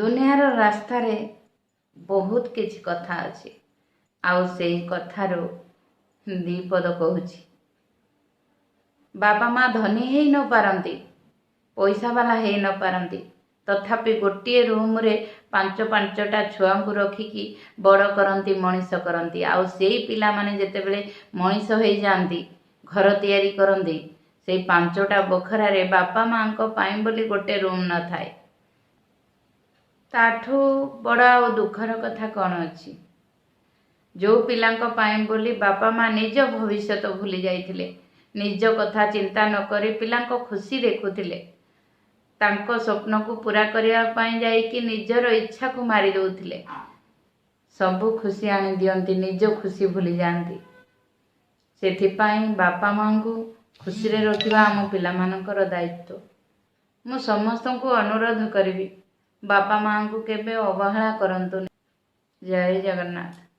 दुनियार रास्तार बहुत किछि कथा अछि आउ सेही कथार दीपद कहूँ। बापा माँ धनी हे न पारती, पैसा वाला हे न पारती, तथापि गोटे रूम रे पांच पांचटा छुआ को रखिकी बड़ करती मनीष करती। आउ सेही पिला माने जेतेबेले मनीष हो जाती घर तैयारी करती से पांचटा बखरा रे बापा माँ को पाई बोली गोटे रूम न थाए। ताठू बड़ आ दुखर कथा कौन अच्छी? जो पिलांको पाई बोली बापा माँ निज भविष्य भूली जाइथिले, निज कथा चिंता न करी पिलांको खुशी देखुथिले, तांको स्वप्न को पूरा करने पाई जाइकी निजर इच्छा को मारी दउथिले। सबु खुशी आनी दियंती, निज खुशी भूली जाती। सेथिपाई बापा माँ को खुशी रे रखिबा आम पिलामानकर दायित्व। मु समस्त को अनुरोध करी बापा माँ को केबे अवहेला करंतु। जय जगन्नाथ।